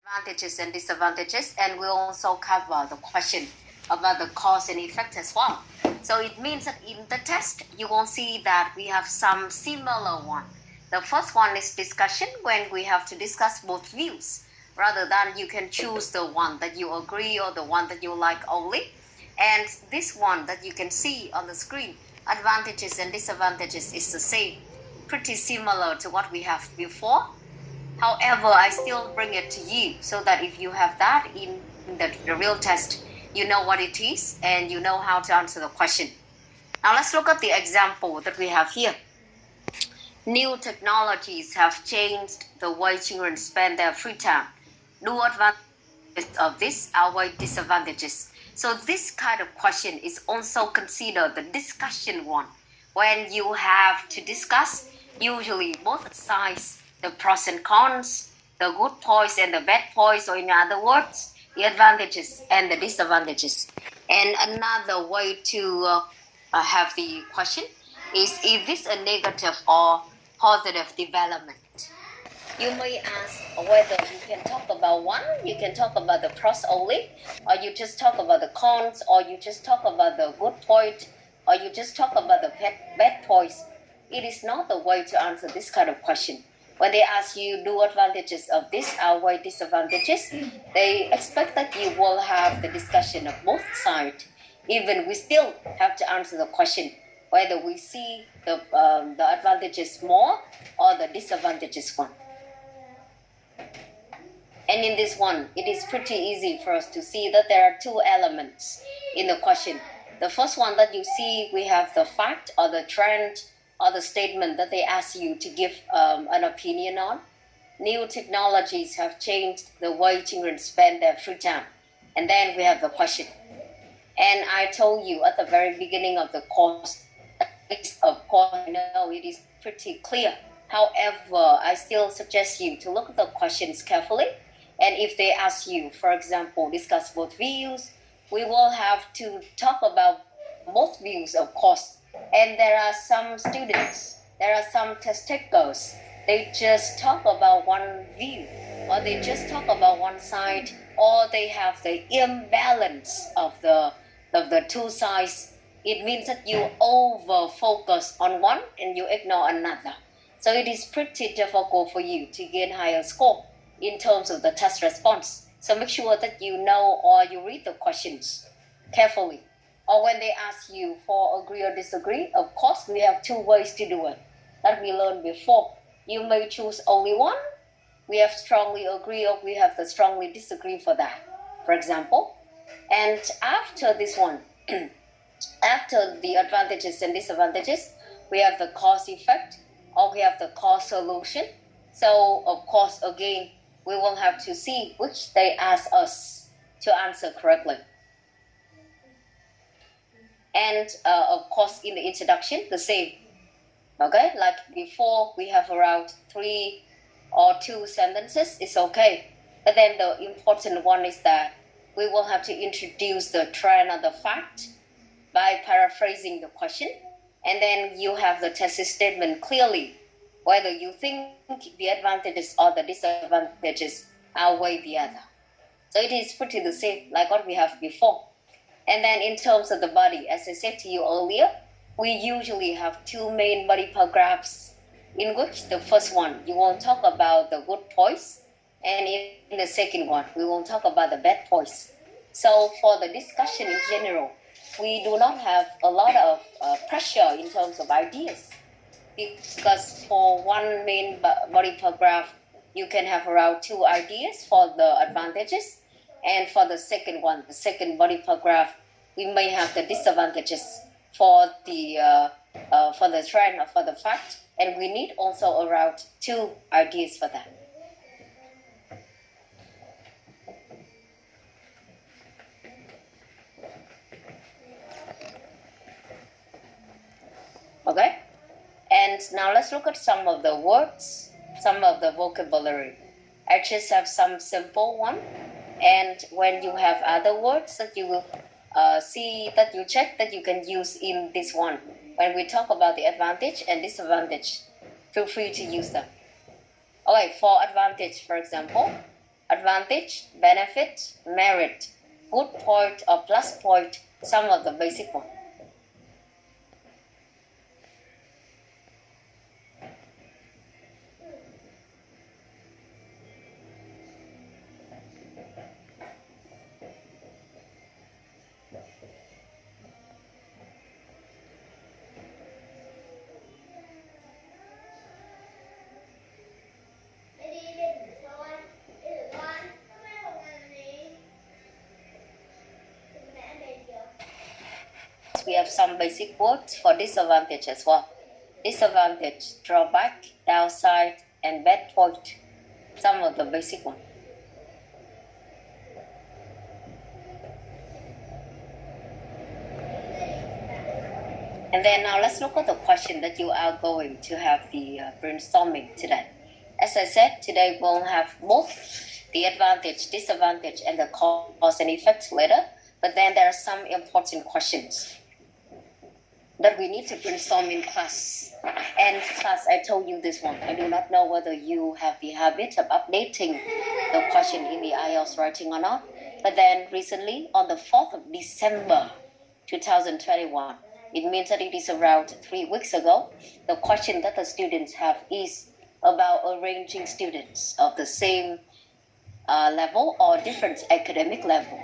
advantages and disadvantages, and we'll also cover the question about the cause and effect as well. So it means that in the test, you will see that we have some similar one. The first one is discussion, when we have to discuss both views, rather than you can choose the one that you agree or the one that you like only. And this one that you can see on the screen, advantages and disadvantages, is the same, pretty similar to what we have before. However, I still bring it to you so that if you have that in the real test, you know what it is and you know how to answer the question. Now let's look at the example that we have here. New technologies have changed the way children spend their free time. Do advantages of this outweigh disadvantages? So this kind of question is also considered the discussion one. When you have to discuss, usually both sides, the pros and cons, the good points and the bad points, or in other words, the advantages and the disadvantages. And another way to have the question is this a negative or positive development? You may ask whether you can talk about one, you can talk about the pros only, or you just talk about the cons, or you just talk about the good point, or you just talk about the bad points. It is not the way to answer this kind of question. When they ask you, do advantages of this outweigh disadvantages, they expect that you will have the discussion of both sides. Even we still have to answer the question whether we see the advantages more or the disadvantages one. And in this one, it is pretty easy for us to see that there are two elements in the question. The first one that you see, we have the fact or the trend or the statement that they ask you to give an opinion on. New technologies have changed the way children spend their free time. And then we have the question. And I told you at the very beginning of the course, of course, I know it is pretty clear. However, I still suggest you to look at the questions carefully. And if they ask you, for example, discuss both views, we will have to talk about both views, of course. And there are some students, there are some test takers, they just talk about one view, or they just talk about one side, or they have the imbalance of the two sides. It means that you over focus on one and you ignore another. So it is pretty difficult for you to gain higher score in terms of the test response. So make sure that you know or you read the questions carefully. Or when they ask you for agree or disagree, of course, we have two ways to do it that we learned before. You may choose only one. We have strongly agree or we have the strongly disagree for that, for example. And after this one, after the advantages and disadvantages, we have the cause effect or we have the cause solution. So, of course, again, we will have to see which they ask us to answer correctly. And of course, in the introduction, the same. Okay, like before, we have around 3 or 2 sentences. It's okay. But then the important one is that we will have to introduce the trend or the fact by paraphrasing the question. And then you have the thesis statement clearly, whether you think the advantages or the disadvantages outweigh the other. So it is pretty the same like what we have before. And then in terms of the body, as I said to you earlier, we usually have 2 main body paragraphs, in which the first one, you will talk about the good points, and in the second one, we will talk about the bad points. So for the discussion in general, we do not have a lot of pressure in terms of ideas, because for one main body paragraph, you can have around 2 ideas for the advantages. And for the second one, the second body paragraph, we may have the disadvantages for the trend or for the fact, and we need also around 2 ideas for that. Okay, and now let's look at some of the words, some of the vocabulary. I just have some simple one. And when you have other words that you will see, that you check that you can use in this one, when we talk about the advantage and disadvantage, feel free to use them. Okay, for advantage, for example, advantage, benefit, merit, good point or plus point, some of the basic one. We have some basic words for disadvantage as well. Disadvantage, drawback, downside, and bad point. Some of the basic one. And then now let's look at the question that you are going to have the brainstorming today. As I said, today we'll have both the advantage, disadvantage, and the cause and effect later. But then there are some important questions that we need to brainstorm in class. And class, I told you this one. I do not know whether you have the habit of updating the question in the IELTS writing or not. But then recently, on the 4th of December 2021, it means that it is around 3 weeks ago, the question that the students have is about arranging students of the same level or different academic level.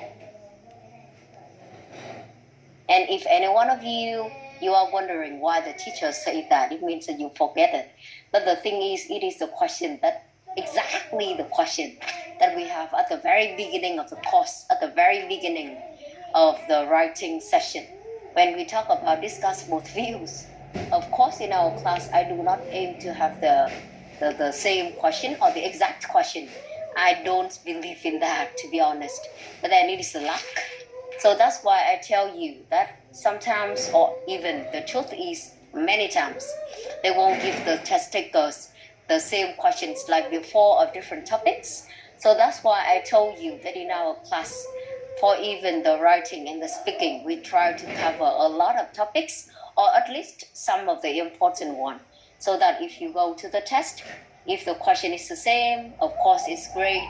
And if any one of you are wondering why the teacher said that, it means that you forget it. But the thing is, it is the question that, exactly the question that we have at the very beginning of the course, at the very beginning of the writing session. When we talk about discuss both views, of course in our class, I do not aim to have the same question or the exact question. I don't believe in that, to be honest. But then it is luck. So that's why I tell you that sometimes, or even the truth is many times, they won't give the test takers the same questions like before of different topics. So that's why I told you that in our class, for even the writing and the speaking, we try to cover a lot of topics, or at least some of the important ones, so that if you go to the test, if the question is the same, of course it's great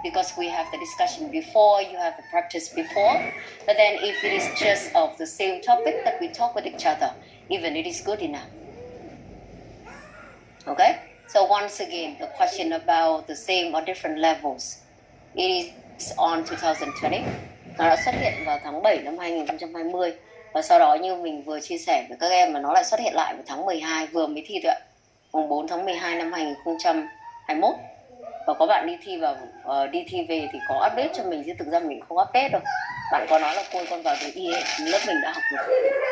because we have the discussion before, you have the practice before. But then if it is just of the same topic that we talk with each other, even it is good enough. Okay? So once again, the question about the same or different levels, it is on 2020. Nó đã xuất hiện vào tháng 7 năm 2020. Và sau đó như mình vừa chia sẻ với các em, mà nó lại xuất hiện lại vào tháng 12 vừa mới thi thôi ạ. Mùng 4 tháng 12 năm 2021. Và có bạn đi thi về thì có update cho mình, chứ thực ra mình không update đâu. Bạn có nói là cô con vào từ lớp mình đã học rồi.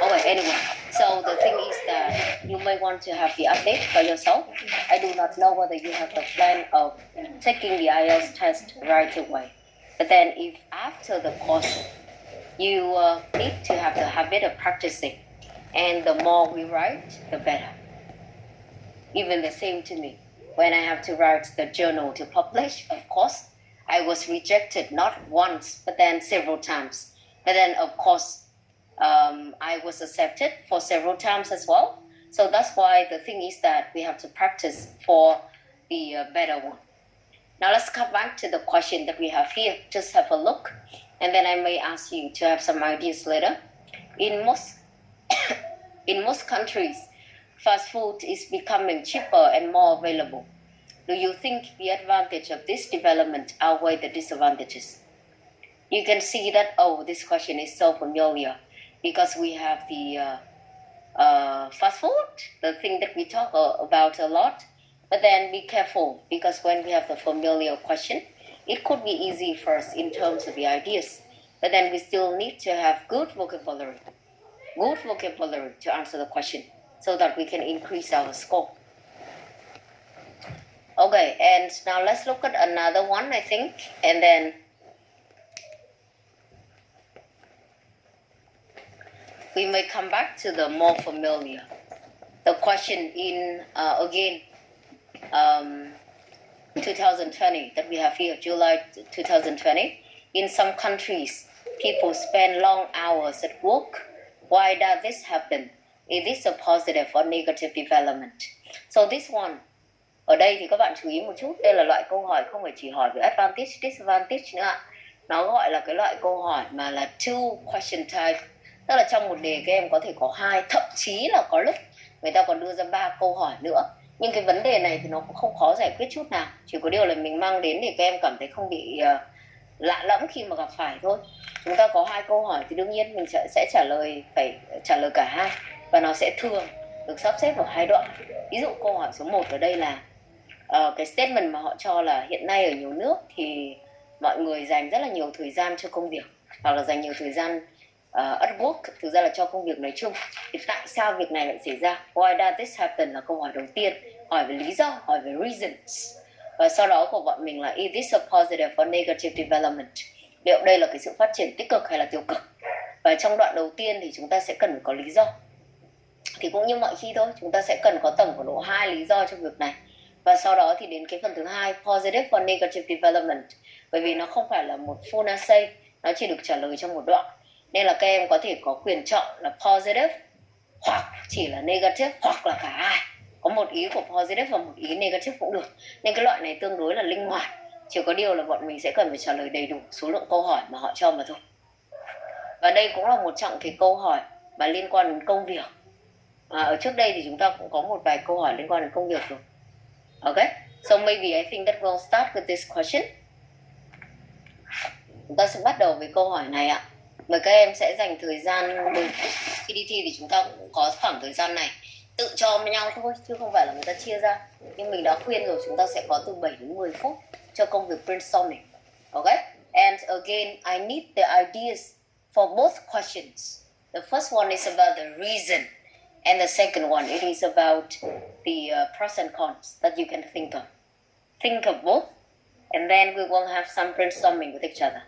Okay, anyway, so the thing is that you may want to have the update for yourself. I do not know whether you have the plan of taking the IELTS test right away. But then if after the course, you need to have the habit of practicing. And the more we write, the better. Even the same to me. When I have to write the journal to publish, of course, I was rejected not once, but then several times. But then, of course, I was accepted for several times as well. So that's why the thing is that we have to practice for the better one. Now let's come back to the question that we have here. Just have a look, and then I may ask you to have some ideas later. In most countries, fast food is becoming cheaper and more available. Do you think the advantage of this development outweigh the disadvantages? You can see that, this question is so familiar because we have the fast food, the thing that we talk about a lot. But then be careful, because when we have the familiar question, it could be easy for us in terms of the ideas. But then we still need to have good vocabulary to answer the question, so that we can increase our score. Okay, and now let's look at another one, I think, and then we may come back to the more familiar. The question in, again, 2020 that we have here, July 2020. In some countries, people spend long hours at work. Why does this happen? Is this a positive or negative development? So this one, Ở đây thì các bạn chú ý một chút, đây là loại câu hỏi không phải chỉ hỏi về advantage, disadvantage nữa ạ. Nó gọi là cái loại câu hỏi mà là two question type. Tức là trong một đề các em có thể có 2, thậm chí là có lúc người ta còn đưa ra 3 câu hỏi nữa. Nhưng cái vấn đề này thì nó cũng không khó giải quyết chút nào. Chỉ có điều là mình mang đến để các em cảm thấy không bị lạ lẫm khi mà gặp phải thôi. Chúng ta có 2 câu hỏi thì đương nhiên mình sẽ phải trả lời cả hai. Và nó sẽ thường được sắp xếp vào 2 đoạn. Ví dụ câu hỏi số 1 ở đây là cái statement mà họ cho là hiện nay ở nhiều nước thì mọi người dành rất là nhiều thời gian cho công việc, hoặc là dành nhiều thời gian at work, thực ra là cho công việc nói chung. Thì tại sao việc này lại xảy ra? Why does this happen là câu hỏi đầu tiên, hỏi về lý do, hỏi về reasons. Và sau đó của bọn mình là is this a positive or negative development, liệu đây là cái sự phát triển tích cực hay là tiêu cực. Và trong đoạn đầu tiên thì chúng ta sẽ cần phải có lý do. Thì cũng như mọi khi thôi, chúng ta sẽ cần có tổng của độ 2 lý do cho việc này. Và sau đó thì đến cái phần thứ hai, positive or negative development. Bởi vì nó không phải là một full essay, nó chỉ được trả lời trong một đoạn. Nên là các em có thể có quyền chọn là positive, hoặc chỉ là negative, hoặc là cả hai. Có một ý của positive và một ý negative cũng được. Nên cái loại này tương đối là linh hoạt. Chỉ có điều là bọn mình sẽ cần phải trả lời đầy đủ số lượng câu hỏi mà họ cho mà thôi. Và đây cũng là một trong cái câu hỏi mà liên quan đến công việc. Ở trước đây thì chúng ta cũng có một vài câu hỏi liên quan đến công việc rồi. Okay, so maybe I think that we'll start with this question. Chúng ta sẽ bắt đầu với câu hỏi này ạ. Mời các em sẽ dành thời gian, khi đi thi thì chúng ta cũng có khoảng thời gian này tự cho nhau thôi, chứ không phải là người ta chia ra. Nhưng mình đã khuyên rồi, chúng ta sẽ có từ 7 đến 10 phút cho công việc brainstorming. Okay, and again I need the ideas for both questions. The first one is about the reason, and the second one, it is about the pros and cons that you can think of. Think of both, and then we will have some brainstorming with each other.